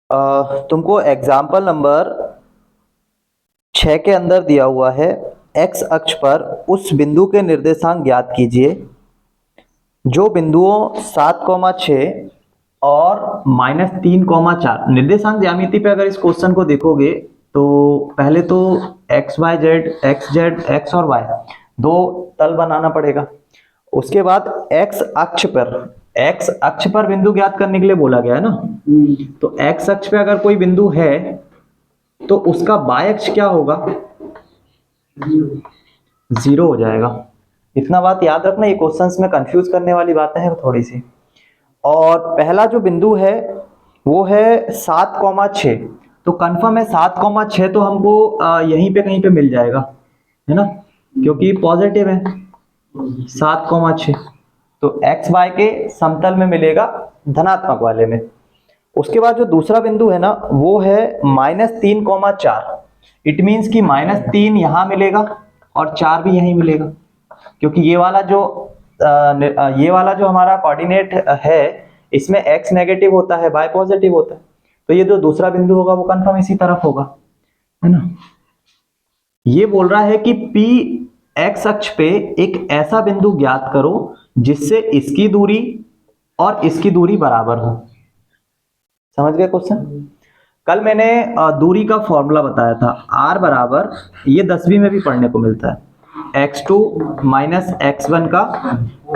तुमको example number 6 के अंदर दिया हुआ है, एक्स अक्ष पर उस बिंदु के निर्देशांक ज्ञात कीजिए जो बिंदुओं 7,6 और -3,4 निर्देशांक ज्यामिति पे अगर इस क्वेश्चन को देखोगे तो पहले तो एक्स वाई जेड एक्स और वाई दो तल बनाना पड़ेगा। उसके बाद एक्स अक्ष पर बिंदु ज्ञात करने के लिए बोला गया है ना। तो एक्स अक्ष पे अगर कोई बिंदु है तो उसका बाय अक्ष क्या होगा, 0 हो जाएगा। इतना बात याद रखना, ये क्वेश्चंस में कंफ्यूज करने वाली बातें हैं थोड़ी सी। और पहला जो बिंदु है वो है 7,6, तो कंफर्म है 7,6 तो हमको यहीं पे कहीं पे मिल जाएगा, है ना, क्योंकि पॉजिटिव है 7,6। तो एक्स वाई के समतल में मिलेगा, धनात्मक वाले में। उसके बाद जो दूसरा बिंदु है ना वो है -3,4। इट मीन्स कि -3 यहां मिलेगा और 4 भी यहीं मिलेगा, क्योंकि ये वाला जो हमारा कोऑर्डिनेट है इसमें x नेगेटिव होता है, y पॉजिटिव होता है। तो ये जो दूसरा बिंदु होगा वो कंफर्म इसी तरफ होगा, है ना। ये बोल रहा है कि P x अक्ष पे एक ऐसा बिंदु ज्ञात करो जिससे इसकी दूरी और इसकी दूरी बराबर हो। समझ गए क्वेश्चन। कल मैंने दूरी का फॉर्मूला बताया था, r बराबर, ये 10वीं में भी पढ़ने को मिलता है, x2 माइनस x1 का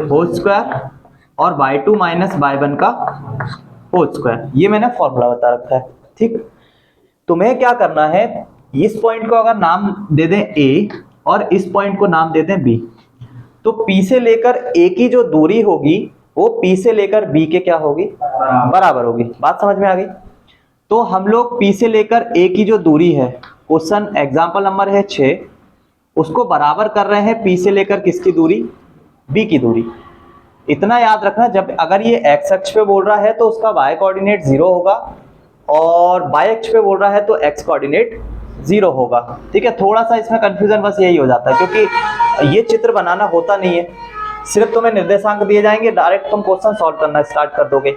होल स्क्वायर और y2 माइनस y1 का होल स्क्वायर। ये मैंने फॉर्मूला बता रखा है, ठीक। तुम्हें क्या करना है, इस पॉइंट को अगर नाम दे दें a और इस पॉइंट को नाम दे दें b, तो p से लेकर a की जो दूरी होगी वो p से लेकर b के क्या होगी, बराबर होगी। बात समझ में आ गई। तो हम लोग p से लेकर a की जो दूरी है, क्वेश्चन एग्जांपल नंबर है 6, उसको बराबर कर रहे हैं p से लेकर किसकी दूरी, b की दूरी। इतना याद रखना, जब अगर ये x अक्ष पे बोल रहा है तो उसका y कोऑर्डिनेट 0 होगा और y अक्ष पे बोल रहा है तो x कोऑर्डिनेट 0 होगा, ठीक है। थोड़ा सा इसमें कंफ्यूजन बस यही हो जाता है क्योंकि ये चित्र बनाना होता नहीं है, सिर्फ तुम्हें निर्देशांक दिए जाएंगे, डायरेक्ट तुम क्वेश्चन सॉल्व करना स्टार्ट कर दोगे।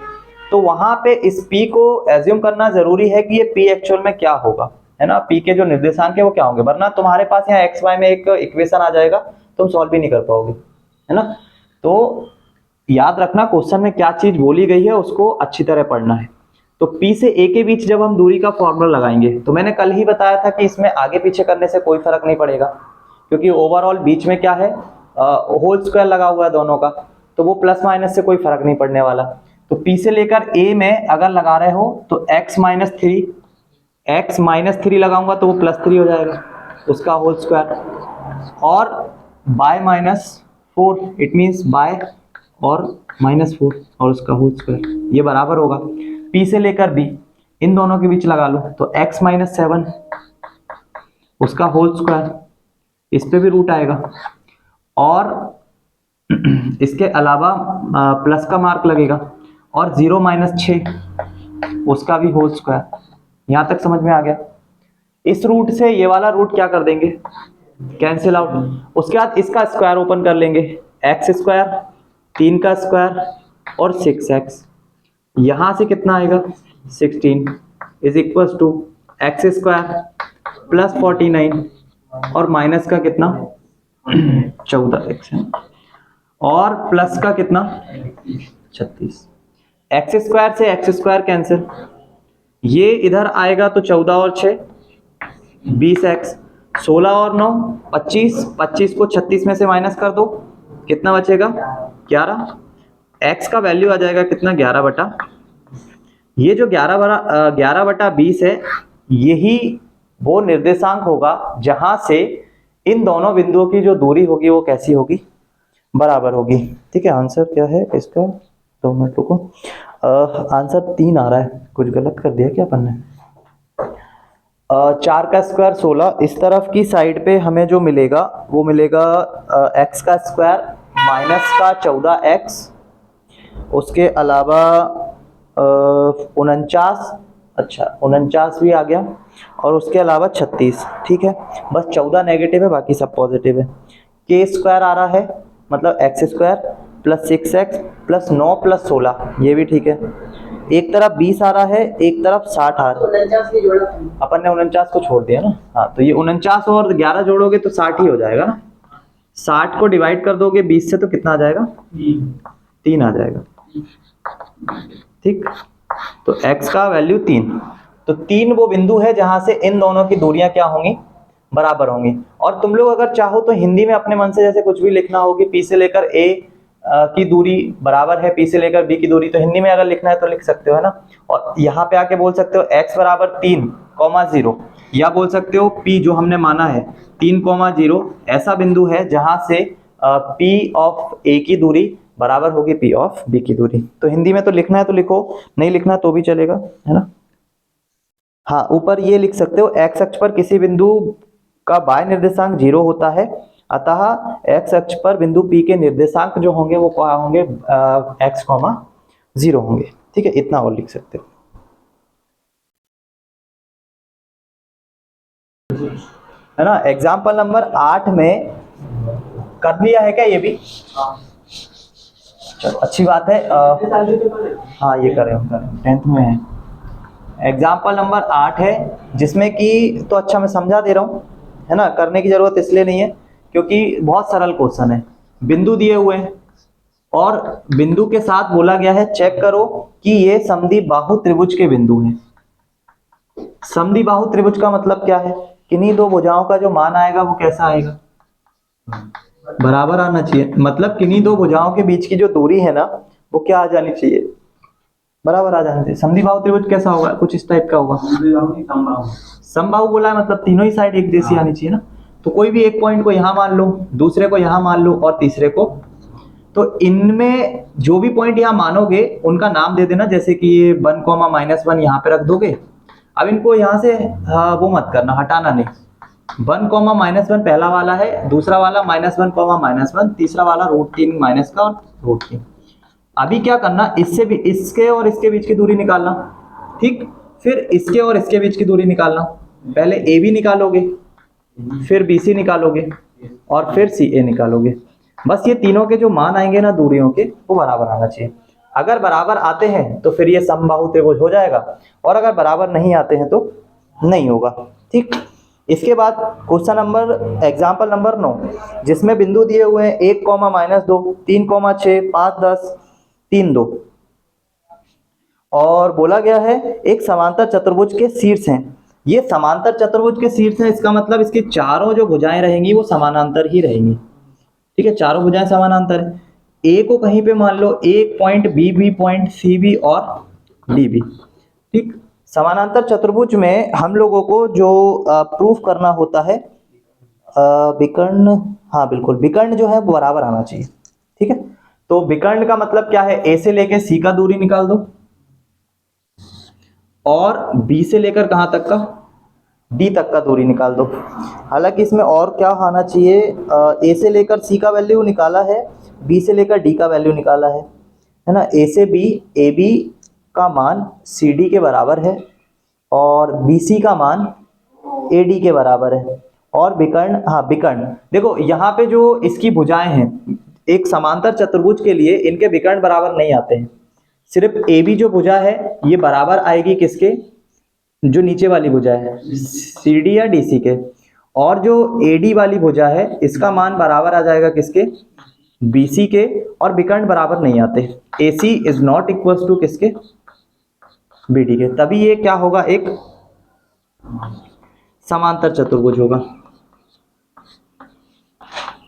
तो वहां पे इस p को एज्यूम करना जरूरी है कि ये p एक्चुअल में क्या होगा, है ना, p के जो निर्देशांक है वो क्या होंगे, वरना तुम्हारे पास यहाँ एक्स वाई में एक इक्वेशन आ जाएगा, तुम सॉल्व भी नहीं कर पाओगे, है ना। तो याद रखना क्वेश्चन में क्या चीज बोली गई है उसको अच्छी तरह पढ़ना है। तो p से a के बीच जब हम दूरी का फॉर्मूला लगाएंगे, तो मैंने कल ही बताया था कि इसमें आगे पीछे करने से कोई फर्क नहीं पड़ेगा, क्योंकि ओवरऑल बीच में क्या है, होल स्क्वायर लगा हुआ है दोनों का, तो वो प्लस माइनस से कोई फर्क नहीं पड़ने वाला। तो p से लेकर a में अगर लगा रहे हो तो x माइनस थ्री लगाऊंगा तो वो +3 हो जाएगा, उसका होल स्क्वायर, और बाय -4, इट मीन्स बाय और -4 और उसका होल स्क्वायर, ये बराबर होगा p से लेकर b, इन दोनों के बीच लगा लो तो x -7 उसका होल स्क्वायर, इस पे भी रूट आएगा, और इसके अलावा प्लस का मार्क लगेगा, और 0 -6 उसका भी होल स्क्वायर। यहां तक समझ में आ गया। इस रूट से ये वाला रूट क्या कर देंगे, कैंसिल आउट। उसके बाद इसका स्क्वायर ओपन कर लेंगे, एक्स स्क्वायर, 3 का स्क्वायर और 6x, यहां से कितना आएगा 16 is equal to x square plus 49 और माइनस का कितना 14x और प्लस का कितना 36। एक्स स्क्वायर से एक्स स्क्वायर कैंसिल, ये इधर आएगा तो 14 और 6 20x, 16 और 9 25, 25 को 36 में से माइनस कर दो, कितना बचेगा 11। x का वैल्यू आ जाएगा कितना 11 बटा, ये जो 11 बटा 20 है, यही वो निर्देशांक होगा जहां से इन दोनों बिंदुओं की जो दूरी होगी वो कैसी होगी, बराबर होगी, ठीक है। आंसर क्या है इसका, 2 मिनट रुको, आंसर 3 आ रहा है, कुछ गलत कर दिया क्या अपन ने। 4 का स्क्वायर 16, इस तरफ की साइड पे हमें जो मिलेगा वो मिलेगा x का स्क्वायर माइनस का 14x, उसके अलावा 49, अच्छा 49 भी आ गया, और उसके अलावा 36, ठीक है। बस 14 नेगेटिव है, बाकी सब पॉजिटिव है। k स्क्वायर आ रहा है, मतलब x square plus 6x plus 9 plus 16, ये भी ठीक है। एक तरफ 20 आ रहा है, एक तरफ 60 आ रहा है। अपन ने 49 को छोड़ दिया ना। हाँ, तो ये 49 और 11 जोड़ोगे तो 60 ही हो जाएगा ना। 60 को डिवाइड कर दोगे 20 से तो कितना आ जाएगा? 3 आ जाएगा। ठीक, तो x का वैल्यू 3। तो 3 वो बिंदु है जहां से इन दोनों की दूरियां क्या होंगी? बराबर होंगी। और तुम लोग अगर चाहो तो हिंदी में अपने मन से जैसे कुछ भी लिखना होगी, P से लेकर A की दूरी बराबर है P से लेकर B की दूरी, तो हिंदी में अगर लिखना है तो लिख सकते हो, है ना। और यहाँ पे आके बोल सकते हो x बराबर 3,0, या बोल सकते हो P जो हमने माना है 3,0 ऐसा बिंदु है जहां से P ऑफ A की दूरी बराबर होगी P ऑफ B की दूरी। तो हिंदी में तो लिखना है तो लिखो, नहीं लिखना तो भी चलेगा, है ना। हाँ, ऊपर ये लिख सकते हो x अक्ष पर किसी बिंदु का y निर्देशांक 0 होता है, अतः x अक्ष पर बिंदु P के निर्देशांक जो होंगे वो क्या होंगे? x, 0 होंगे। ठीक है, इतना और लिख सकते हो, है ना। एग्जाम्पल नंबर 8 में कर लिया है क्या ये भी? चलो अच्छी बात है। हाँ, ये करें 10th में है। एग्जाम्पल नंबर 8 है जिसमें कि, तो अच्छा मैं समझा दे रहा हूँ, है ना। करने की जरूरत इसलिए नहीं है क्योंकि बहुत सरल क्वेश्चन है। बिंदु दिए हुए हैं और बिंदु के साथ बोला गया है चेक करो कि ये समद्विबाहु त्रिभुज के बिंदु हैं। समद्विबाहु त्रिभुज का मतलब क्या है? किन्हीं दो भुजाओं का जो मान आएगा वो कैसा आएगा? बराबर आना चाहिए। मतलब किन्हीं दो भुजाओं के बीच की जो दूरी है ना वो क्या आ जानी चाहिए? बराबर आ जाना चाहिए। समद्विबाहु त्रिभुज कैसा होगा? कुछ इस टाइप का होगा। समबाहु बोला है मतलब तीनों ही साइड एक जैसी आनी चाहिए ना। तो कोई भी एक पॉइंट को यहां मान लो, दूसरे को यहां मान लो और तीसरे को, तो इनमें जो भी पॉइंट यहां मानोगे उनका नाम दे देना। जैसे कि ये 1,-1 यहाँ पे रख दोगे। अब इनको यहां से वो मत करना, हटाना नहीं। 1,-1 पहला वाला है, दूसरा वाला -1,-1, तीसरा वाला √3 माइनस का और √3। अभी क्या करना, इससे भी इसके और इसके बीच की दूरी निकालना। ठीक, फिर इसके और इसके बीच की दूरी निकालना। पहले AB निकालोगे, फिर BC निकालोगे और फिर CA निकालोगे। बस ये तीनों के जो मान आएंगे ना दूरियों के, वो बराबर आना चाहिए। अगर बराबर आते हैं तो फिर ये समबाहु त्रिभुज हो जाएगा, और अगर बराबर नहीं आते हैं तो नहीं होगा। ठीक, इसके बाद क्वेश्चन नंबर एग्जाम्पल नंबर 9 जिसमें बिंदु दिए हुए हैं 1, -2, 3, 6, 5, 10, 3, 2, और बोला गया है एक समांतर चतुर्भुज के शीर्ष हैं। ये समांतर चतुर्भुज के शीर्ष हैं, इसका मतलब इसकी चारों जो भुजाएं रहेंगी वो समानांतर ही रहेंगी। ठीक है, चारों भुजाएं समानांतर है। ए को कहीं पे मान लो, एक point, B point, C B और डी बी। ठीक, समानांतर चतुर्भुज में हम लोगों को जो प्रूफ करना होता है विकर्ण, हाँ बिल्कुल, विकर्ण जो है वो बराबर आना चाहिए। ठीक है, तो विकर्ण का मतलब क्या है? ए से लेकर सी का दूरी निकाल दो और बी से लेकर कहां तक का? डी तक का दूरी निकाल दो। हालांकि इसमें और क्या आना चाहिए, ए से लेकर सी का वैल्यू निकाला है, बी से लेकर डी का वैल्यू निकाला है ना। ए से बी, ए बी का मान सी डी के बराबर है और बी सी का मान ए डी के बराबर है। और विकर्ण, हाँ विकर्ण, देखो यहाँ पे जो इसकी भुजाएं हैं, एक समांतर चतुर्भुज के लिए इनके विकर्ण बराबर नहीं आते हैं। सिर्फ ए बी जो भुजा है ये बराबर आएगी किसके? जो नीचे वाली भुजा है सी डी या डी सी के। और जो ए डी वाली भुजा है इसका मान बराबर आ जाएगा किसके? बी सी के। और विकर्ण बराबर नहीं आते, ए सी इज नॉट इक्वल टू किसके? बी डी के। तभी ये क्या होगा? एक समांतर चतुर्भुज होगा।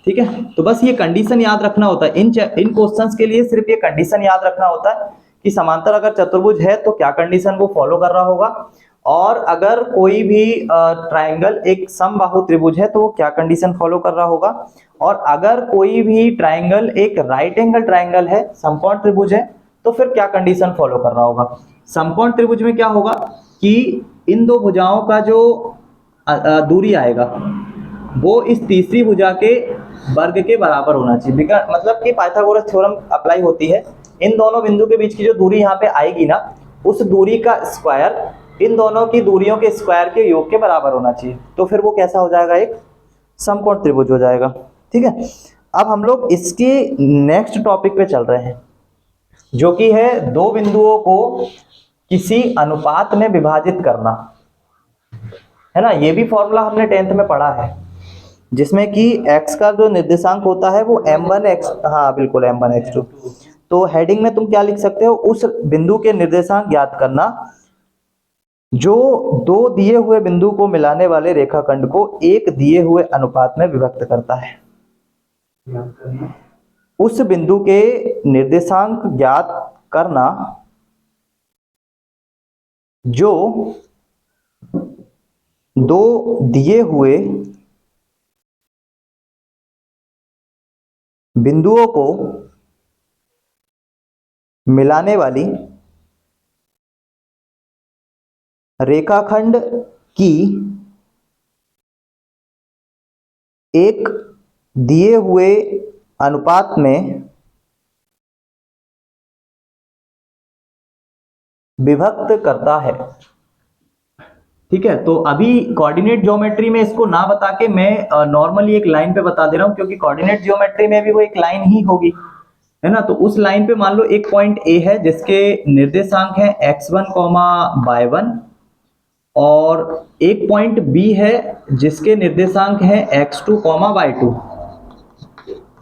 ठीक है, तो बस ये कंडीशन याद रखना होता है इन क्वेश्चंस के लिए। सिर्फ ये कंडीशन याद रखना होता है कि समांतर अगर चतुर्भुज है तो क्या कंडीशन वो फॉलो कर रहा होगा, और अगर कोई भी ट्रायंगल एक समबाहु त्रिभुज है तो वो क्या कंडीशन फॉलो कर रहा होगा, और अगर कोई भी ट्रायंगल एक राइट एंगल ट्रायंगल है, समकोण त्रिभुज है, तो फिर क्या कंडीशन फॉलो कर रहा होगा। समकोण त्रिभुज में क्या होगा कि इन दो भुजाओं का जो दूरी आएगा वो इस तीसरी भुजा के वर्ग के बराबर होना चाहिए। मतलब कि पाइथागोरस थ्योरम अप्लाई होती है। इन दोनों बिंदु के बीच की जो दूरी यहाँ पे आएगी ना, उस दूरी का स्क्वायर इन दोनों की दूरियों के स्क्वायर के योग के बराबर होना चाहिए। तो फिर वो कैसा हो जाएगा? एक समकोण त्रिभुज हो जाएगा। ठीक है, अब हम लोग इसके नेक्स्ट टॉपिक पे चल रहे हैं। जो कि है दो बिंदुओं को किसी अनुपात में विभाजित करना, है ना। ये भी फॉर्मूला हमने 10th में पढ़ा है, जिसमें कि x का जो निर्देशांक होता है वो m1x, हाँ बिल्कुल m1x2। तो हेडिंग में तुम क्या लिख सकते हो, उस बिंदु के निर्देशांक ज्ञात करना जो दो दिए हुए बिंदु को मिलाने वाले रेखाखंड को एक दिए हुए अनुपात में विभक्त करता है। उस बिंदु के निर्देशांक ज्ञात करना जो दो दिए हुए बिंदुओं को मिलाने वाली रेखाखंड की एक दिए हुए अनुपात में विभक्त करता है। ठीक है, तो अभी कोऑर्डिनेट ज्योमेट्री में इसको ना बता के मैं नॉर्मली एक लाइन पे बता दे रहा हूं, क्योंकि कोऑर्डिनेट ज्योमेट्री में भी वो एक लाइन ही होगी, है ना। तो उस लाइन पे मान लो एक पॉइंट ए है जिसके निर्देशांक है x1, y1, और एक पॉइंट बी है जिसके निर्देशांक है x2, y2।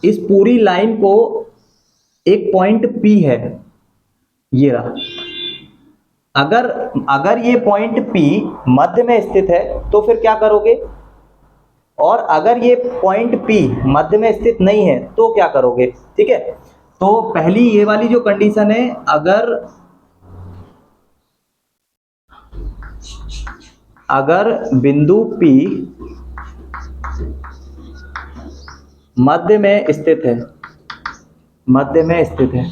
इस पूरी लाइन को एक पॉइंट P है, ये रहा। अगर ये पॉइंट P मध्य में स्थित है तो फिर क्या करोगे, और अगर ये पॉइंट P मध्य में स्थित नहीं है तो क्या करोगे। ठीक है, तो पहली ये वाली जो कंडीशन है, अगर बिंदु P मध्य में स्थित है,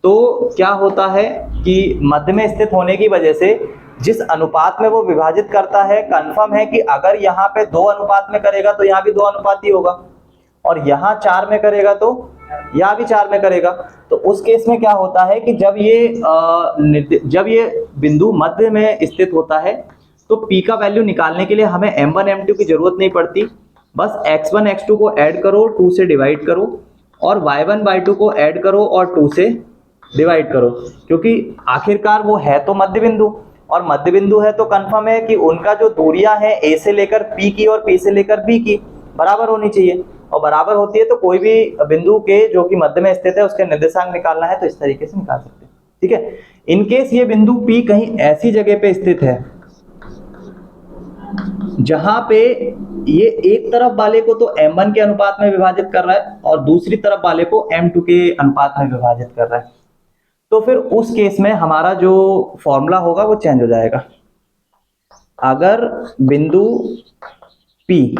तो क्या होता है कि मध्य में स्थित होने की वजह से जिस अनुपात में वो विभाजित करता है, कंफर्म है कि अगर यहाँ पे 2 अनुपात में करेगा तो यहाँ भी 2 अनुपात ही होगा, और यहाँ 4 में करेगा तो यहाँ भी 4 में करेगा। तो उस केस में क्या होता है कि जब ये बिंदु मध्य में स्थित होता है तो P का वैल्यू निकालने के लिए हमें m1 m2 की जरूरत नहीं पड़ती, बस x1 x2 को ऐड करो, 2 से डिवाइड करो, और y1 y2 को ऐड करो और 2 से डिवाइड करो, क्योंकि आखिरकार वो है तो मध्य बिंदु, और मध्य बिंदु है तो कंफर्म है कि उनका जो दूरियां हैं a से लेकर p की और p से लेकर b की बराबर होनी चाहिए, और बराबर होती है तो कोई भी बिंदु के जो कि मध्य में स्थित है उसके निर्देशांक निकालना है तो इस तरीके से निकाल सकते हैं। ठीक है, इनकेस ये बिंदु p कहीं ऐसी जगह पे स्थित है जहां पे ये एक तरफ वाले को तो m1 के अनुपात में विभाजित कर रहा है और दूसरी तरफ वाले को m2 के अनुपात में विभाजित कर रहा है, तो फिर उस केस में हमारा जो फॉर्मूला होगा वो चेंज हो जाएगा। अगर बिंदु P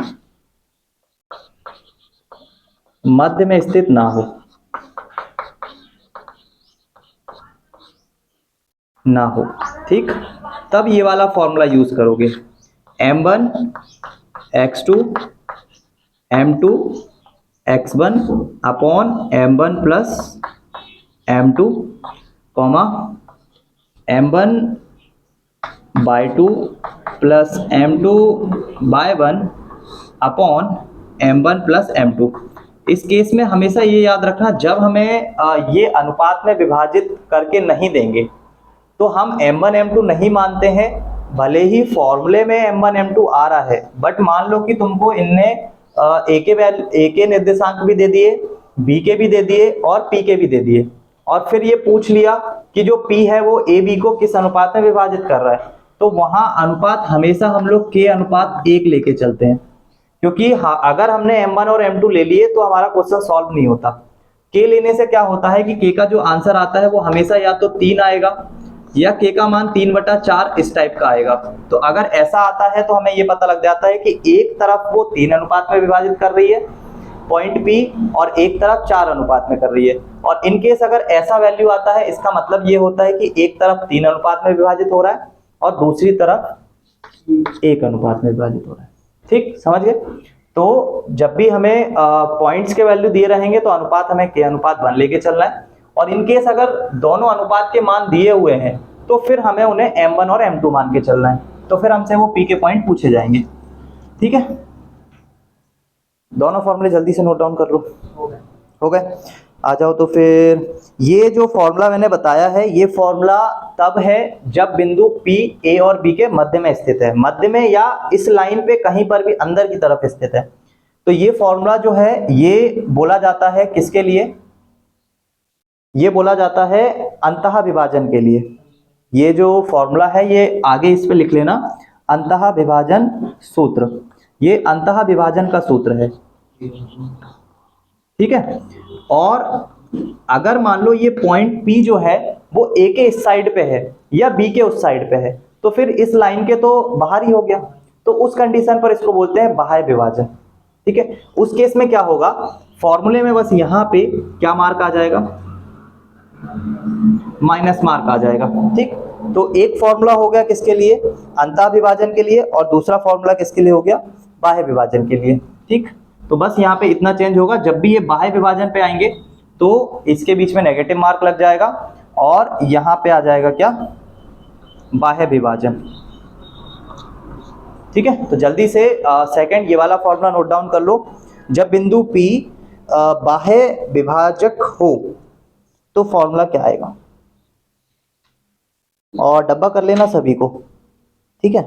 मध्य में स्थित ना हो, ठीक, तब ये वाला फॉर्मूला यूज करोगे, m1 x2 m2 x1 upon m1 plus m2, m1 by2 plus m2 by1 upon m1 plus m2। इस केस में हमेशा ये याद रखना, जब हमें ये अनुपात में विभाजित करके नहीं देंगे तो हम m1 m2 नहीं मानते हैं, भले ही फॉर्मूले में m1 m2 आ रहा है, बट मान लो कि तुमको इनने a के निर्देशांक भी दे दिए, b के भी दे दिए और p के भी दे दिए, और फिर ये पूछ लिया कि जो p है वो a b को किस अनुपात में विभाजित कर रहा है, तो वहां अनुपात हमेशा हम लोग k अनुपात 1 लेके चलते हैं, क्योंकि अगर हमने m1 और m2 ले लिए तो हमारा क्वेश्चन सॉल्व नहीं होता। k लेने से क्या होता है कि k का जो आंसर आता है वो हमेशा या तो 3 आएगा या k का मान 3/4 इस टाइप का आएगा। तो अगर ऐसा आता है तो हमें ये पता लग जाता है कि एक तरफ वो 3 अनुपात में विभाजित कर रही है पॉइंट P, और एक तरफ 4 अनुपात में कर रही है, और इनकेस अगर ऐसा वैल्यू आता है इसका मतलब ये होता है कि एक तरफ 3 अनुपात में विभाजित हो रहा है और दूसरी तरफ 1 अनुपात में विभाजित हो रहा है। ठीक, समझ गए। तो जब भी हमें पॉइंट्स के वैल्यू दिए रहेंगे तो अनुपात हमें k अनुपात 1 लेके चलना है, और इनकेस अगर दोनों अनुपात के मान दिए हुए हैं तो फिर हमें उन्हें m1 और m2 मान के चलना है, तो फिर हमसे वो p के पॉइंट पूछे जाएंगे। ठीक है, दोनों फॉर्मूले जल्दी से नोट डाउन कर लो, हो गए। आ जाओ तो फिर ये जो फॉर्मूला मैंने बताया है, ये फॉर्मूला तब है जब बिंदु P A और B के मध्य में स्थित है, मध्य में या इस लाइन पे कहीं पर भी अंदर की तरफ स्थित है। तो ये फॉर्मूला जो है ये बोला जाता है किसके लिए, ये बोला जाता है अंतः विभाजन के लिए। ये जो फॉर्मूला है ये आगे इस पे लिख लेना, अंतः विभाजन सूत्र, ये अंतः विभाजन का सूत्र है, ठीक है। और अगर मान लो ये पॉइंट P जो है वो A के इस साइड पे है या B के उस साइड पे है, तो फिर इस लाइन के तो बाहर ही हो गया, तो उस कंडीशन पर इसको बोलते हैं बाह्य विभाजन, ठीक है। उस केस में क्या होगा, फॉर्मूले में बस यहां पे क्या मार्क आ जाएगा, माइनस मार्क आ जाएगा, ठीक। तो एक फॉर्मूला हो गया किसके लिए, अंतः विभाजन के लिए, और दूसरा फॉर्मूला किसके लिए हो गया, बाह्य विभाजन के लिए, ठीक। तो बस यहाँ पे इतना चेंज होगा, जब भी ये बाह्य विभाजन पे आएंगे तो इसके बीच में नेगेटिव मार्क लग जाएगा और यहाँ पे आ जाएगा क्या, बाह्य विभाजन, ठीक है। तो जल्दी से सेकंड ये वाला फॉर्मूला नोट डाउन कर लो, जब बिंदु P बाह्य विभाजक हो तो फॉर्मूला क्या आएगा, और डब्बा कर लेना सभी को, ठीक है।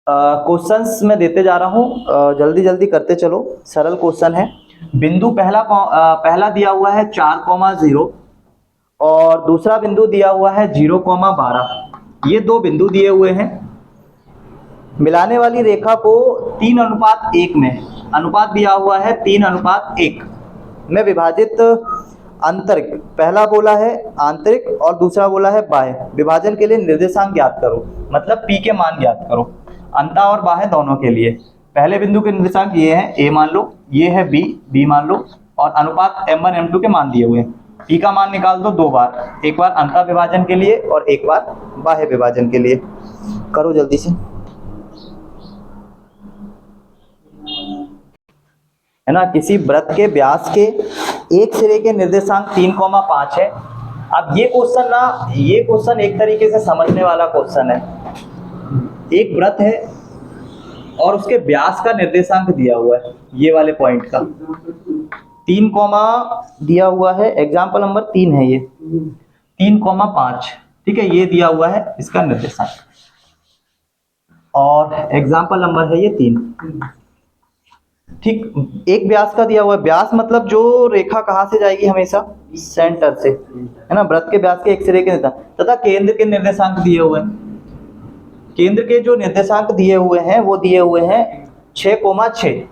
क्वेश्चंस मैं देते जा रहा हूं, जल्दी जल्दी करते चलो, सरल क्वेश्चन है। बिंदु पहला दिया हुआ है 4,0 और दूसरा बिंदु दिया हुआ है 0,12। ये दो बिंदु दिए हुए हैं, मिलाने वाली रेखा को 3:1 में, अनुपात दिया हुआ है 3:1 में विभाजित आंतरिक, पहला बोला है आंतरिक और दूसरा बोला है बाह्य, विभाजन के लिए निर्देशांक ज्ञात करो, मतलब P के मान ज्ञात करो, अंतः और बाह्य दोनों के लिए। पहले बिंदु के निर्देशांक ये है A मान लो, ये है B मान लो, और अनुपात M1 M2 के मान दिए हुए हैं। P का मान निकाल दो दो बार, एक बार अंतः विभाजन के लिए और एक बार बाह्य विभाजन के लिए। करो जल्दी से, है ना। किसी वृत्त के व्यास के एक सिरे के निर्देशांक 3,5 है। अब ये क्वेश्चन ना, ये क्वेश्चन एक तरीके से समझने वाला क्वेश्चन है। एक वृत्त है और उसके व्यास का निर्देशांक दिया हुआ है, ये वाले पॉइंट का 3, दिया हुआ है, एग्जाम्पल नंबर 3 है ये, 3,5, ठीक है, ये दिया हुआ है इसका निर्देशांक, और एग्जाम्पल नंबर है ये 3, ठीक। एक व्यास का दिया हुआ है, व्यास मतलब जो रेखा कहाँ से जाएगी, हमेशा सेंटर से, है ना, वृत्त के व्यास के एक सिरे के तथा केंद्र के निर्देशांक दिए हुए हैं। केंद्र के जो निर्देशांक दिए हुए हैं वो दिए हुए हैं 6,6,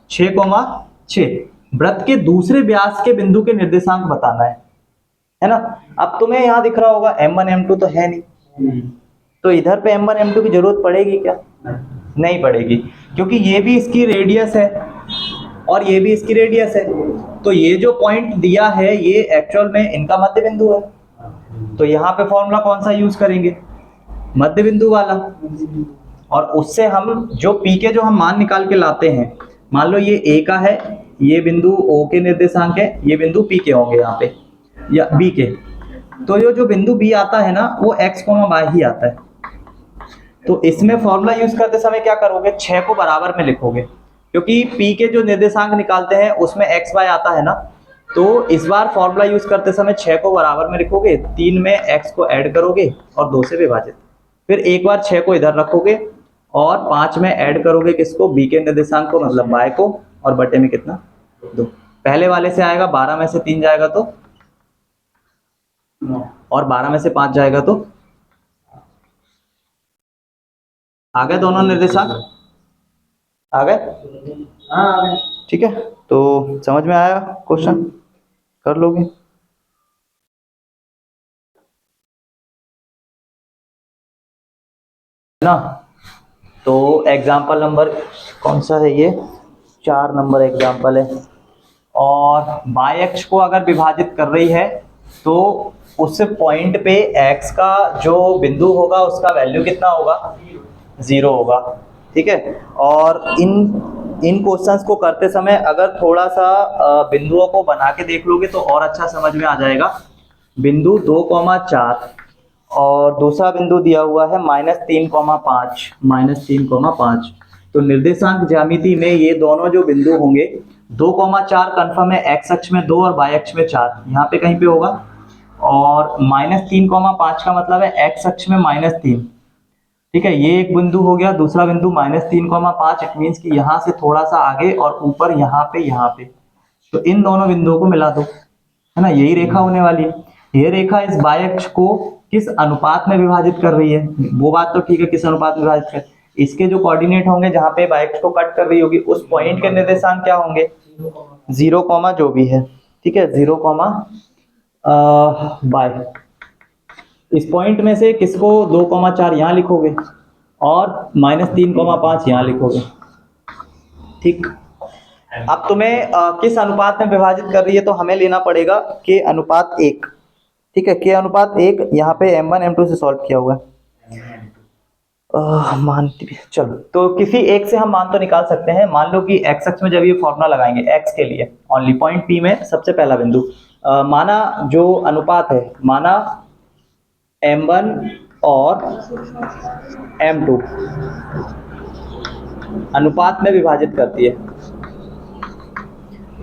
6,6। वृत्त के दूसरे व्यास के बिंदु के निर्देशांक बताना है ना। अब तुम्हें यहाँ दिख रहा होगा M1 M2 तो है नहीं, तो इधर पे M1 M2 की जरूरत पड़ेगी क्या, नहीं पड़ेगी, क्योंकि ये भी इसकी रेडियस है और ये भी इसकी रेडियस है। तो ये जो पॉइंट दिया है ये एक्चुअल में इनका मध्य बिंदु है, तो यहाँ पे फॉर्मूला कौन सा यूज करेंगे, मध्य बिंदु वाला। और उससे हम जो P के जो हम मान निकाल के लाते हैं, मान लो ये A का है, ये बिंदु O के निर्देशांक है, ये बिंदु P के होंगे यहाँ पे, या B के, तो ये जो बिंदु B आता है ना वो x, y ही आता है। तो इसमें फॉर्मूला यूज करते समय क्या करोगे, 6 को बराबर में लिखोगे, क्योंकि P के जो निर्देशांक निकालते हैं उसमें x y आता है ना, तो इस बार फॉर्मूला यूज करते समय 6 को बराबर में लिखोगे, 3 में x को ऐड करोगे और 2 से विभाजित, फिर एक बार 6 को इधर रखोगे और 5 में ऐड करोगे किसको, B के निर्देशांक को, मतलब y को, और बटे में कितना, 2। पहले वाले से आएगा 12 में से 3 जाएगा तो 9, और 12 में से 5 जाएगा तो आ गए दोनों निर्देशांक, आ गए, हाँ, ठीक है। तो समझ में आया क्वेश्चन, कर लोगे ना। तो एग्जाम्पल नंबर कौन सा है, ये 4 नंबर एग्जाम्पल है। और बाय एक्स को अगर विभाजित कर रही है तो उस पॉइंट पे x का जो बिंदु होगा उसका वैल्यू कितना होगा, 0 होगा, ठीक है। और इन क्वेश्चंस को करते समय अगर थोड़ा सा बिंदुओं को बना के देख लोगे तो और अच्छा समझ में आ जाएगा। बिंदु 2,4 और दूसरा बिंदु दिया हुआ है -3,5 -3,5। तो निर्देशांक ज्यामिति में ये दोनों जो बिंदु होंगे 2,4 कन्फर्म है, एक्स अक्ष में 2 और वाई अक्ष में 4 यहाँ पे कहीं पे होगा, और -3,5 का मतलब है एक्स अक्ष में -3। ठीक है, ये एक बिंदु हो गया। दूसरा बिंदु -3,5, इट मीन्स कि यहाँ से थोड़ा सा आगे और ऊपर यहाँ पे। तो इन दोनों बिंदुओं को मिला दो, है ना, यही रेखा होने वाली है। ये रेखा इस वाई अक्ष को किस अनुपात में विभाजित कर रही है, वो बात तो ठीक है, किस अनुपात में विभाजित कर, इसके जो कोऑर्डिनेट होंगे जहां पे वाई अक्ष को कट कर रही होगी उस पॉइंट के निर्देशांक क्या होंगे, 0, जो भी है, ठीक है, 0, बाय इस पॉइंट में से किसको 2,4 यहाँ लिखोगे और -3,5 यहाँ लिखोगे। ठीक, अब तुम्हें किस अनुपात में विभाजित कर रही है, तो हमें लेना पड़ेगा k अनुपात 1। ठीक है, k अनुपात 1, यहाँ पे m1 m2 से सॉल्व किया हुआ है। चलो, तो किसी एक से हम मान तो निकाल सकते हैं। मान लो कि x अक्ष में जब ये फॉर्मूला लगाएंगे x के लिए ओनली पॉइंट P में सबसे पहला बिंदु, माना जो अनुपात है, माना m1 और m2 अनुपात में विभाजित करती है।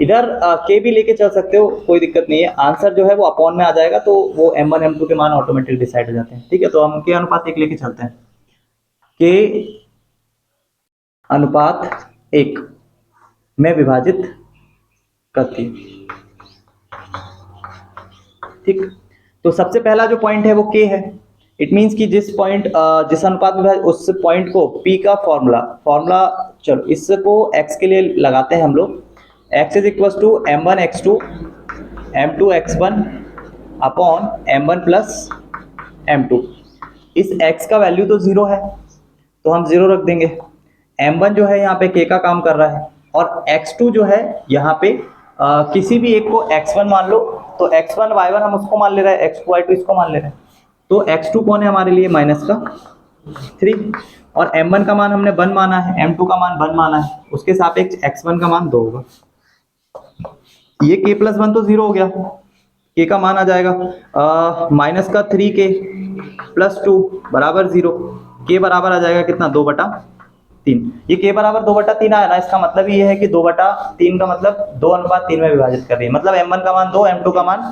इधर k भी लेके चल सकते हो, कोई दिक्कत नहीं है, आंसर जो है वो अपॉन में आ जाएगा, तो वो m1 m2 के मान ऑटोमेटिक डिसाइड हो जाते हैं। ठीक है, तो हम k अनुपात 1 लेके चलते हैं। k अनुपात 1 में विभाजित करती है। ठीक, तो सबसे पहला जो पॉइंट है वो k है। इट मींस कि जिस अनुपात में उस पॉइंट को p का फॉर्मूला चलो इसको x के लिए लगाते हैं हम लोग। x is equal to m1 x2 m2 x1 upon m1 plus m2। इस x का वैल्यू तो 0 है तो हम 0 रख देंगे। m1 जो है यहाँ पे k का काम कर रहा है, और x2 जो है यहाँ पे किसी भी एक को x1 मान लो, तो x1 y1 हम उसको मान ले रहे हैं, x2 y2 इसको मान ले रहे हैं। तो x2 कौन है हमारे लिए, -3, और m1 का मान हमने 1 माना है, m2 का मान 1 माना है, उसके सापेक्ष x1 का मान 2 होगा। ये k + 1 तो 0 हो गया, k का मान आ जाएगा -3k + 2 बराबर 0। k बराबर आ जाएगा कितना, 2/3। ये k बराबर 2/3 आया ना, इसका मतलब ये है कि 2/3 का मतलब 2:3 में विभाजित कर रही है। मतलब m1 का मान 2, m2 का मान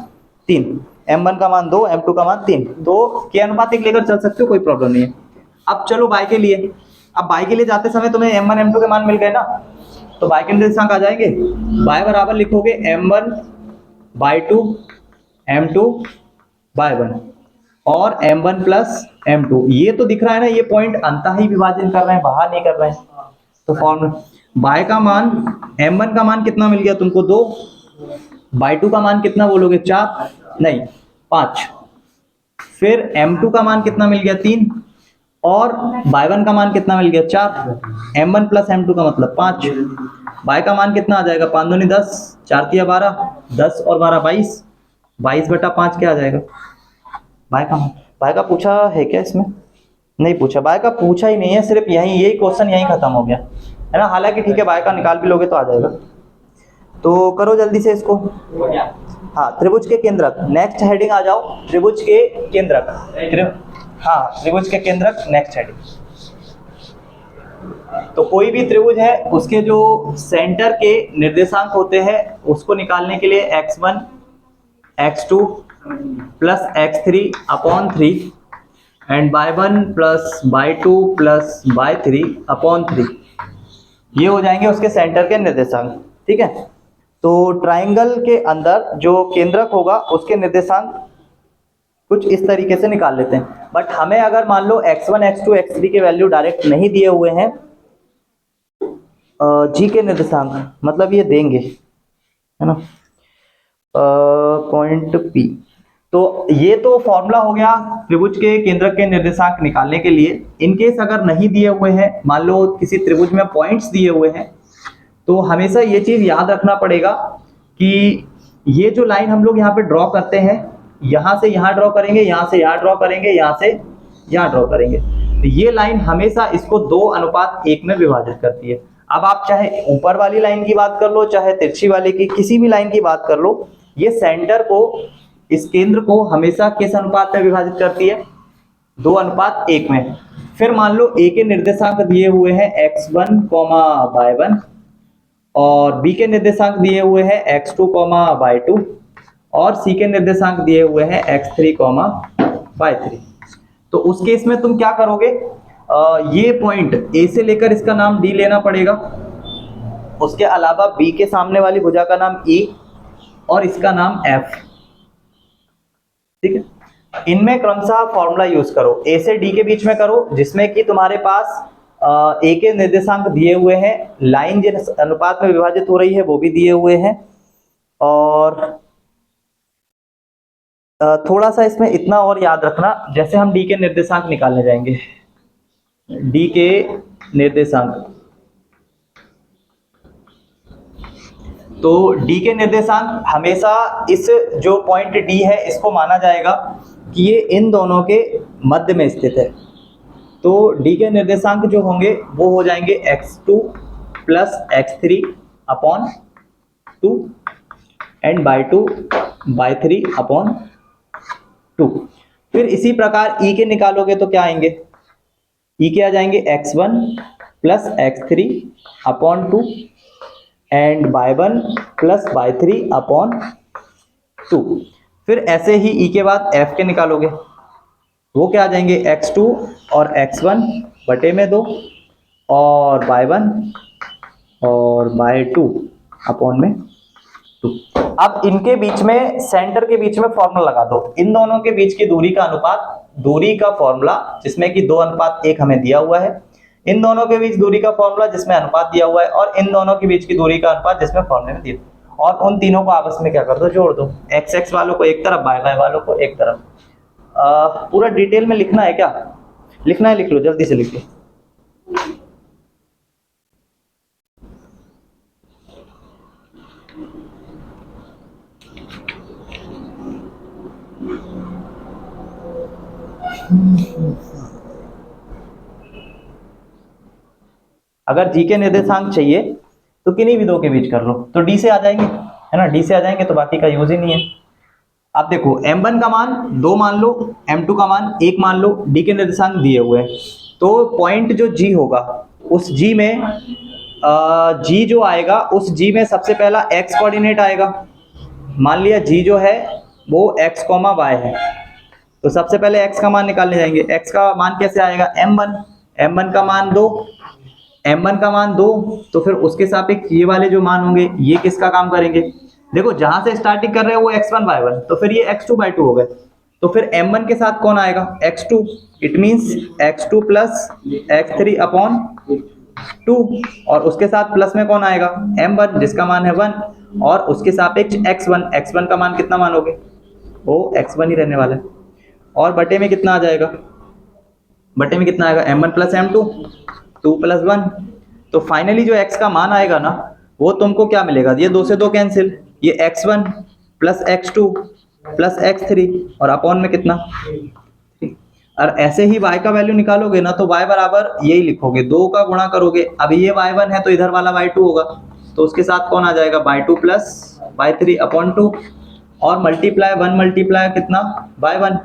3, m1 का मान 2, m2 का मान 3। तो k अनुपात 1 लेकर चल सकते हो, कोई प्रॉब्लम नहीं है। अब चलो y के लिए। अब y के लिए जाते समय तुम्हें m1 m2 के मान मिल गए ना, तो y के निर्देशांक आ जाएंगे। y बराबर लिखोगे m1/2 m2/1 और m1 प्लस m2। ये तो दिख रहा है ना, ये पॉइंट अंतः ही विभाजन कर रहे हैं, बाहर नहीं कर रहे हैं। तो फॉर्मूला y का मान, m1 का मान कितना मिल गया तुमको 2, y2 का मान कितना बोलोगे 4 नहीं 5, फिर m2 का मान कितना मिल गया 3, और y1 का मान कितना मिल गया 4। m1 प्लस m2 का मतलब 5। y का मान कितना आ जाएगा, 5 दूनी 10, 4 तिया 12, 10 और 12 22, 22/5 क्या आ जाएगा y का मान। y का पूछा है क्या इसमें, नहीं पूछा, y का पूछा ही नहीं है, सिर्फ यही क्वेश्चन यही खत्म हो गया है ना। हालांकि ठीक है, y का निकाल भी लोगे तो आ जाएगा। तो करो जल्दी से इसको। हाँ, त्रिभुज के केंद्रक, नेक्स्ट हेडिंग आ जाओ, त्रिभुज के केंद्रक। त्रिभुज के केंद्रक नेक्स्ट हेडिंग। तो कोई भी त्रिभुज है उसके जो सेंटर के निर्देशांक होते हैं उसको निकालने के लिए x1 x2 plus x3 upon 3 and y1 plus y2 plus y3 upon 3, ये हो जाएंगे उसके सेंटर के निर्देशांक। ठीक है, तो ट्राइंगल के अंदर जो केंद्रक होगा उसके निर्देशांक कुछ इस तरीके से निकाल लेते हैं। बट हमें अगर मान लो x1 x2 x3 के वैल्यू डायरेक्ट नहीं दिए हुए हैं, जी के निर्देशांक मतलब ये देंगे, है ना, पॉइंट P। तो ये तो फॉर्मूला हो गया त्रिभुज के केंद्रक के निर्देशांक निकालने के लिए। इनकेस अगर नहीं दिए हुए हैं, मान लो किसी त्रिभुज में पॉइंट्स दिए हुए हैं, तो हमेशा ये चीज याद रखना पड़ेगा कि ये जो लाइन हम लोग यहाँ पे ड्रॉ करते हैं, यहाँ से यहाँ ड्रॉ करेंगे, यहाँ से यहाँ ड्रॉ करेंगे, यहाँ से यहाँ ड्रॉ करेंगे, तो ये लाइन हमेशा इसको 2:1 में विभाजित करती है। अब आप चाहे ऊपर वाली लाइन की बात कर लो, चाहे तिरछी वाले की, किसी भी लाइन की बात कर लो, ये सेंटर को, इस केंद्र को हमेशा किस अनुपात में विभाजित करती है? 2:1 में। फिर मान लो ए के निर्देशांक दिए हुए हैं x1, y1 और बी के निर्देशांक दिए हुए हैं x2, y2 और सी के निर्देशांक दिए हुए हैं x3, y3। तो उस केस में तुम क्या करोगे? ये पॉइंट ए से लेकर इसका नाम डी लेना पड़ेगा, उसके अलावा बी के सामने वाली भुजा का नाम ई और इसका नाम एफ। ठीक है, इनमें क्रमशः फॉर्मूला यूज करो, ए से डी के बीच में करो, जिसमें कि तुम्हारे पास ए के निर्देशांक दिए हुए हैं, लाइन जिस अनुपात में विभाजित हो रही है वो भी दिए हुए हैं, और थोड़ा सा इसमें इतना और याद रखना, जैसे हम डी के निर्देशांक निकालने जाएंगे, डी के निर्देशांक, तो डी के निर्देशांक हमेशा इस जो पॉइंट डी है इसको माना जाएगा कि ये इन दोनों के मध्य में स्थित है। तो डी के निर्देशांक जो होंगे वो हो जाएंगे x2 plus x3 upon 2 and y2 by3 upon 2। फिर इसी प्रकार ई के निकालोगे तो क्या आएंगे? ई के आ जाएंगे x1 plus x3 upon 2 and y1 plus y3 upon 2। फिर ऐसे ही ई के बाद f के निकालोगे, वो क्या आ जाएंगे? x2 और x1 बटे में 2 और y1 और y2 अपॉन में 2। अब इनके बीच में, सेंटर के बीच में फॉर्मूला लगा दो, इन दोनों के बीच की दूरी का अनुपात, दूरी का फॉर्मूला जिसमें कि 2:1 हमें दिया हुआ है, इन दोनों के बीच दूरी का फॉर्मूला जिसमें अनुपात दिया हुआ है, और इन दोनों के बीच की दूरी का अनुपात जिसमें फॉर्मूले में दिया, और उन तीनों को आपस में क्या कर दो? जोड़ दो। एक्स एक्स वालों को एक तरफ, वाई वाई वालों को एक तरफ। पूरा डिटेल में लिखना है क्या? लिखना है, लिख लो, जल्दी से लिख लो। अगर जी के निर्देशांक चाहिए तो किन्हीं भी दो के बीच कर लो, तो डी से आ जाएंगे, है ना, डी से आ जाएंगे तो बाकी का यूज ही नहीं है। अब देखो m1 का मान 2 मान लो, m2 का मान 1 मान लो, डी के निर्देशांक दिए हुए हैं, तो पॉइंट जो g होगा उस g में g जो आएगा उस g में सबसे पहला x कोऑर्डिनेट आएगा। मान लिया g जो है वो x, y है, तो सबसे पहले x का मान निकालने जाएंगे। x का मान कैसे आएगा? m1 का मान 2, m1 का मान 2, तो फिर उसके सापेक्ष ये वाले जो मान होंगे ये किसका काम करेंगे? देखो जहां से स्टार्टिंग कर रहे हैं वो x1 y1, तो फिर ये x2 by 2 हो गए, तो फिर m1 के साथ कौन आएगा? x2, it means x2 plus x3 upon 2, और उसके साथ प्लस में कौन आएगा? m1 जिसका मान है 1, और उसके सापेक्ष x1 का मान कितना मानोगे? वो x1 ही रहने वाला है, और बटे में कितना आ जाएगा? बटे में कितना आएगा? m1 प्लस m2, 2 प्लस 1, तो फाइनली जो x का मान आएगा ना वो तुमको क्या मिलेगा? ये 2 से 2 कैंसिल, ये x1 plus x2 plus x3 और अपॉन में कितना? और ऐसे ही y का वैल्यू निकालोगे ना तो y बराबर यही लिखोगे, 2 का गुणा करोगे, अब ये y1 है तो इधर वाला y2 होगा, तो उसके साथ कौन आ जाएगा? y2 प्लस y3 अपॉन 2, और मल्टीप्लाई 1 मल्टीप्लाई कितना? y1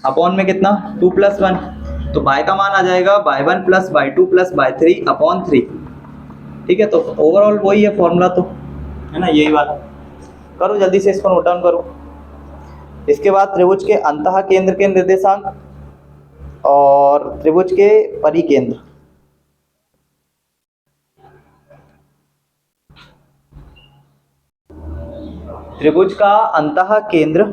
अपॉन में कितना? 2 प्लस 1, तो y का मान आ जाएगा y1 plus y2 plus y3 upon 3। ठीक है, तो ओवरऑल वही है फॉर्मूला, तो है ना, यही बात। करो जल्दी से, इसको नोट डाउन करो। इसके बाद त्रिभुज के अंतः केंद्र के निर्देशांक और त्रिभुज के परिकेंद्र। त्रिभुज का अंतः केंद्र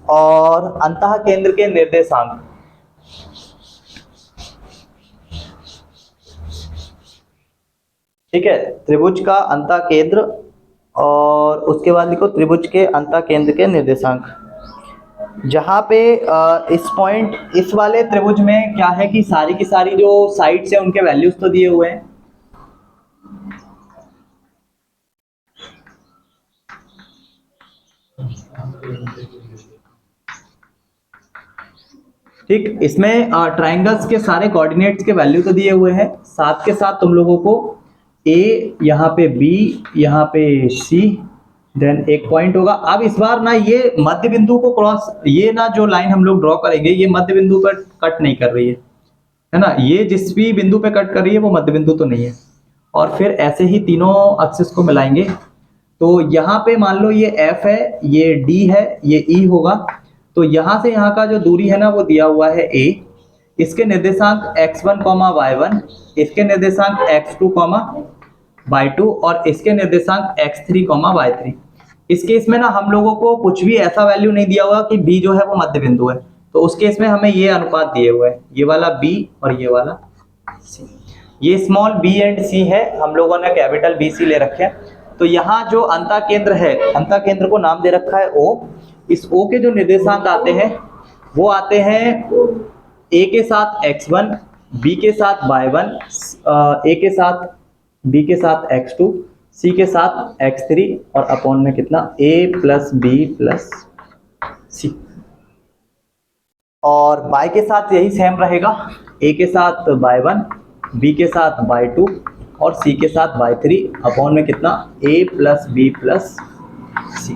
और अंतः केंद्र के निर्देशांक। ठीक है, त्रिभुज का अंतः केंद्र और उसके बाद लिखो त्रिभुज के अंतः केंद्र के निर्देशांक। जहाँ पे इस पॉइंट, इस वाले त्रिभुज में क्या है कि सारी की सारी जो साइड्स है उनके वैल्यूज तो दिए हुए हैं, ठीक, इसमें ट्रायंगल्स के सारे कोऑर्डिनेट्स के वैल्यू तो दिए हुए हैं, साथ के साथ तुम लोगों को ए, यहाँ पे बी, यहाँ पे सी, देन एक पॉइंट होगा। अब इस बार ना ये मध्य बिंदु को क्रॉस, ये ना जो लाइन हम लोग ड्रॉ करेंगे ये मध्य बिंदु पर कट नहीं कर रही है ना, ये जिस भी बिंदु पे कट कर रही है वो मध्य बिंदु तो नहीं है। और फिर ऐसे ही तीनों एक्सिस को मिलाएंगे। तो यहाँ पे मान लो ये F है, ये D है, ये E होगा। तो यहाँ से यहाँ का जो दूरी है ना वो दिया हुआ है A, इसके निर्देशांक x1, y1, इसके निर्देशांक x2, y2 और इसके निर्देशांक x3, y3। इस केस में ना हम लोगों को कुछ भी ऐसा वैल्यू नहीं दिया हुआ कि B जो है वो मध्य बिंदु है, तो उस केस में हमें ये अनुपात दिए हुए हैं, ये वाला B और ये वाला C। ये स्मॉल b एंड c है, हम लोगों ने कैपिटल बी सी ले रखे हैं। तो यहाँ जो अंतः केंद्र है, अंतः केंद्र को नाम दे रखा है O। इस O के जो निर्देशांक आते हैं वो आते हैं A के साथ x1, B के साथ y1, A के साथ B के साथ x2, C के साथ x3 और अपॉन में कितना A plus B plus C। और y के साथ यही सेम रहेगा, A के साथ y1, B के साथ y2 और C के साथ y3 अपॉन में कितना A plus B plus C।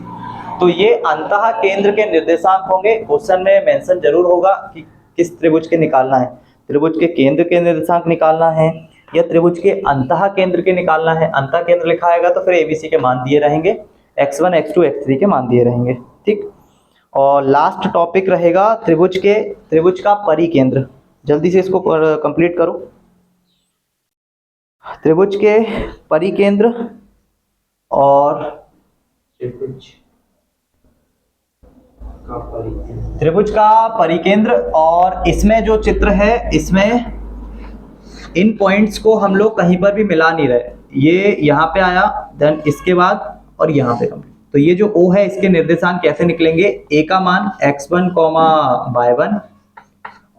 तो ये अंतः केंद्र के निर्देशांक होंगे। क्वेश्चन में मेंशन जरूर होगा कि किस त्रिभुज के निकालना है, त्रिभुज के केंद्र के निर्देशांक निकालना है या त्रिभुज के अंतः केंद्र के निकालना है। अंतः केंद्र लिखा आएगा तो फिर ABC के मान दिए रहेंगे, x1, x2, x3 के मान दिए रहेंगे। ठीक, और लास्ट टॉपिक रहेगा त्रिभुज का परिकेंद्र। जल्दी से इसको कंप्लीट करो। त्रिभुज के परिकेंद्र और त्रिभुज का परिकेंद्र, और इसमें जो चित्र है इसमें इन पॉइंट्स को हम लोग कहीं पर भी मिला नहीं रहे। ये यहाँ पे आया, देन इसके बाद और यहाँ पे कंप्लीट। तो ये जो O है इसके निर्देशांक कैसे निकलेंगे, A का मान x1, y1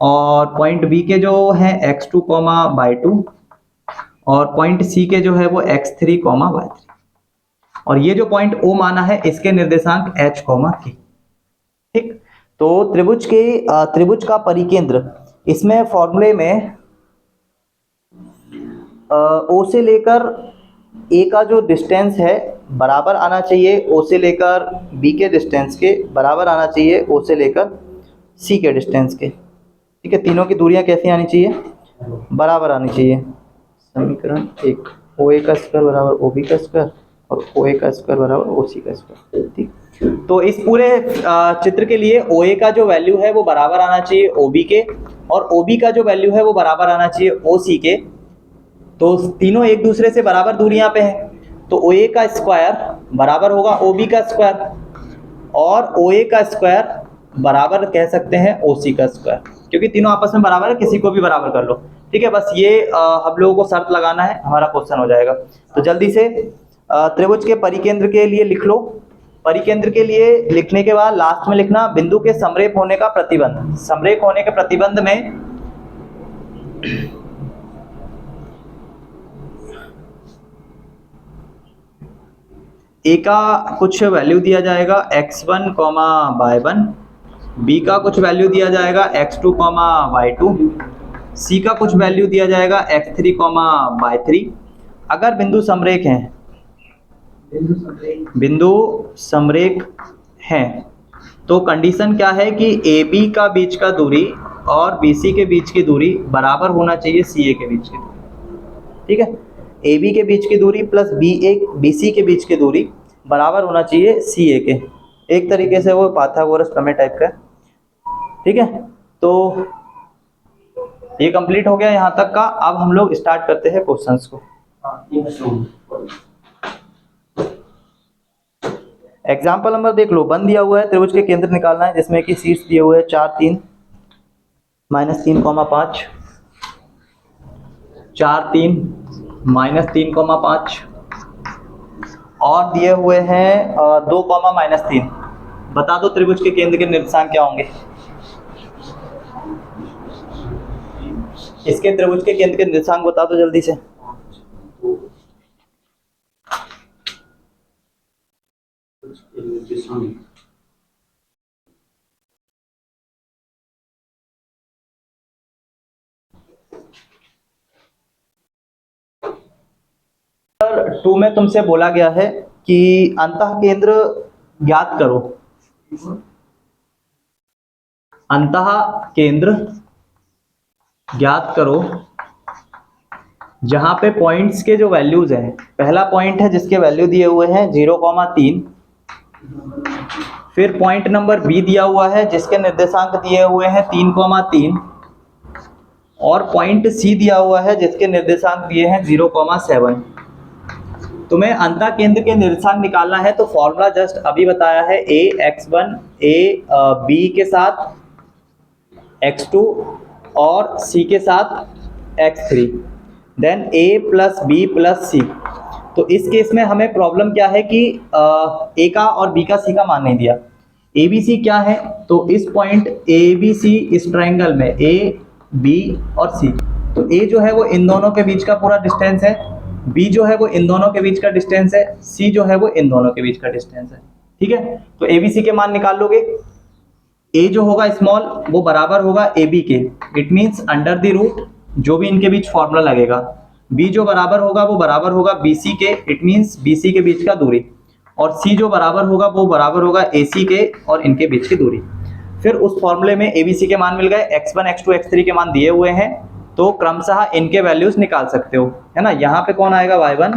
और पॉइंट B के जो है x2, y2 और पॉइंट C के जो है वो x3, y3 और ये जो पॉइंट O माना है इसके निर्देशांक h, k। ठीक, तो त्रिभुज का परिकेंद्र, इसमें फॉर्मूले में O से लेकर A का जो डिस्टेंस है बराबर आना चाहिए O से लेकर B के डिस्टेंस के, बराबर आना चाहिए O से लेकर C के डिस्टेंस के। ठीक है, तीनों की दूरियां कैसी आनी चाहिए, बराबर आनी चाहिए। समीकरण 1, OA का स्क्वायर बराबर OB का स्क्वायर और OA का स्क्वायर बराबर OC का स्क्वायर। ठीक, तो इस पूरे चित्र के लिए OA का जो वैल्यू है वो बराबर आना चाहिए OB के और OB का जो वैल्यू है वो बराबर आना चाहिए OC के। तो तीनों एक दूसरे से बराबर दूरियां पे हैं, तो OA का स्क्वायर बराबर होगा OB का स्क्वायर और OA का स्क्वायर बराबर कह सकते हैं OC का स्क्वायर, क्योंकि तीनों आपस में बराबर है, किसी को भी बराबर कर लो। ठीक है, बस ये हम लोगों को शर्त लगाना है, हमारा क्वेश्चन हो जाएगा। तो जल्दी से त्रिभुज के परिकेंद्र के लिए लिख लो। परिकेंद्र के लिए लिखने के बाद लास्ट में लिखना बिंदु के समरेख होने का प्रतिबंध। समरेख होने के प्रतिबंध में A का कुछ वैल्यू दिया जाएगा x1, y1, B का कुछ वैल्यू दिया जाएगा x2, y2, C का कुछ वैल्यू दिया जाएगा x3, y3। अगर बिंदु समरेख हैं, बिंदु समरेख हैं तो कंडीशन क्या है कि AB का बीच का दूरी और BC के बीच की दूरी बराबर होना चाहिए CA के बीच की दूरी। ठीक है, AB के बीच की दूरी प्लस BC के बीच की दूरी बराबर होना चाहिए CA के। एक तरीके से वो पाइथागोरस प्रमेय टाइप का। ठीक है, तो ये कंप्लीट हो गया यहाँ तक का। अब हम लोग स्टार्ट करते हैं क्वेश्चंस को। एग्जाम्पल नंबर देख लो, बन दिया हुआ है, त्रिभुज के केंद्र निकालना है जिसमें कि शीर्ष दिए हुए हैं 4, 3, -3, 5, 4, 3, -3, 5 और दिए हुए हैं 2, -3। बता दो त्रिभुज के केंद्र के निर्देशांक क्या होंगे। इसके त्रिभुज के केंद्र के निर्देशांक बता दो जल्दी से। नंबर 2 में तुमसे बोला गया है कि अंतः केंद्र ज्ञात करो। अंतः केंद्र ज्ञात करो जहां पे पॉइंट्स के जो वैल्यूज हैं, पहला पॉइंट है जिसके वैल्यू दिए हुए हैं 0,3, फिर पॉइंट नंबर बी दिया हुआ है जिसके निर्देशांक दिए हुए हैं 3,3, और पॉइंट सी दिया हुआ है जिसके निर्देशांक दिए हैं 0,7। तुम्हें अंतः केंद्र के निर्देशांक निकालना है तो फॉर्मूला जस्ट अभी बताया है, a x1 a b के साथ x2 और c के साथ x3, then a plus B plus C. तो इस केस में हमें प्रॉब्लम क्या है कि a का और b का c का मान नहीं दिया। ए बी सी क्या है, तो इस पॉइंट ए बी सी इस ट्राइंगल में a b और c, तो a जो है वो इन दोनों के बीच का पूरा डिस्टेंस है, b जो है वो इन दोनों के बीच का डिस्टेंस है, c जो है वो इन दोनों के बीच का डिस्टेंस है। ठीक है, तो ए बी सी के मान निकाल लोगे। a जो होगा स्मॉल वो बराबर होगा ए बी के, it means under the root जो भी इनके बीच फॉर्मूला लगेगा। b जो बराबर होगा वो बराबर होगा बी सी के, इट मीन्स बी सी के बीच का दूरी, और c जो बराबर होगा वो बराबर होगा ए सी के और इनके बीच की दूरी। फिर उस फॉर्मूले में ए बी सी के मान मिल गए, x1 x2 x3 के मान दिए हुए हैं, तो क्रमशः इनके वैल्यूज निकाल सकते हो, है ना। यहाँ पे कौन आएगा y1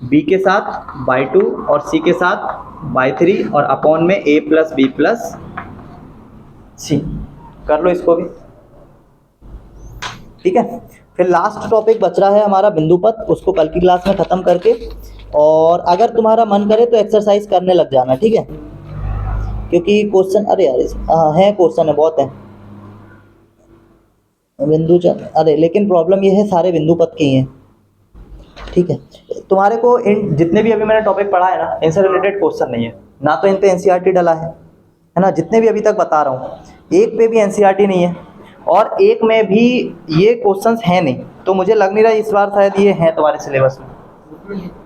b के साथ y2 और c के साथ y3 और अपॉन में a प्लस बी प्लस सी। कर लो इसको भी, ठीक है। फिर लास्ट टॉपिक बच रहा है हमारा बिंदुपथ, उसको कल की क्लास में खत्म करके, और अगर तुम्हारा मन करे तो एक्सरसाइज करने लग जाना, ठीक है, क्योंकि क्वेश्चन, अरे यार है क्वेश्चन है, बहुत है बिंदु, अरे लेकिन प्रॉब्लम ये है सारे बिंदुपथ के ही हैं, ठीक है। तुम्हारे को इन जितने भी अभी मैंने टॉपिक पढ़ा है ना, इनसे रिलेटेड क्वेश्चन नहीं है, ना तो इन पे एनसीईआरटी डला है ना, जितने भी अभी तक बता रहा हूँ एक पे भी एनसीईआरटी नहीं है, और एक में भी ये क्वेश्चंस हैं नहीं, तो मुझे लग नहीं रहा इस बार शायद ये हैं तुम्हारे सिलेबस में,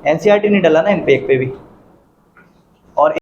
एनसीईआरटी नहीं डला ना इन पे एक पे भी। और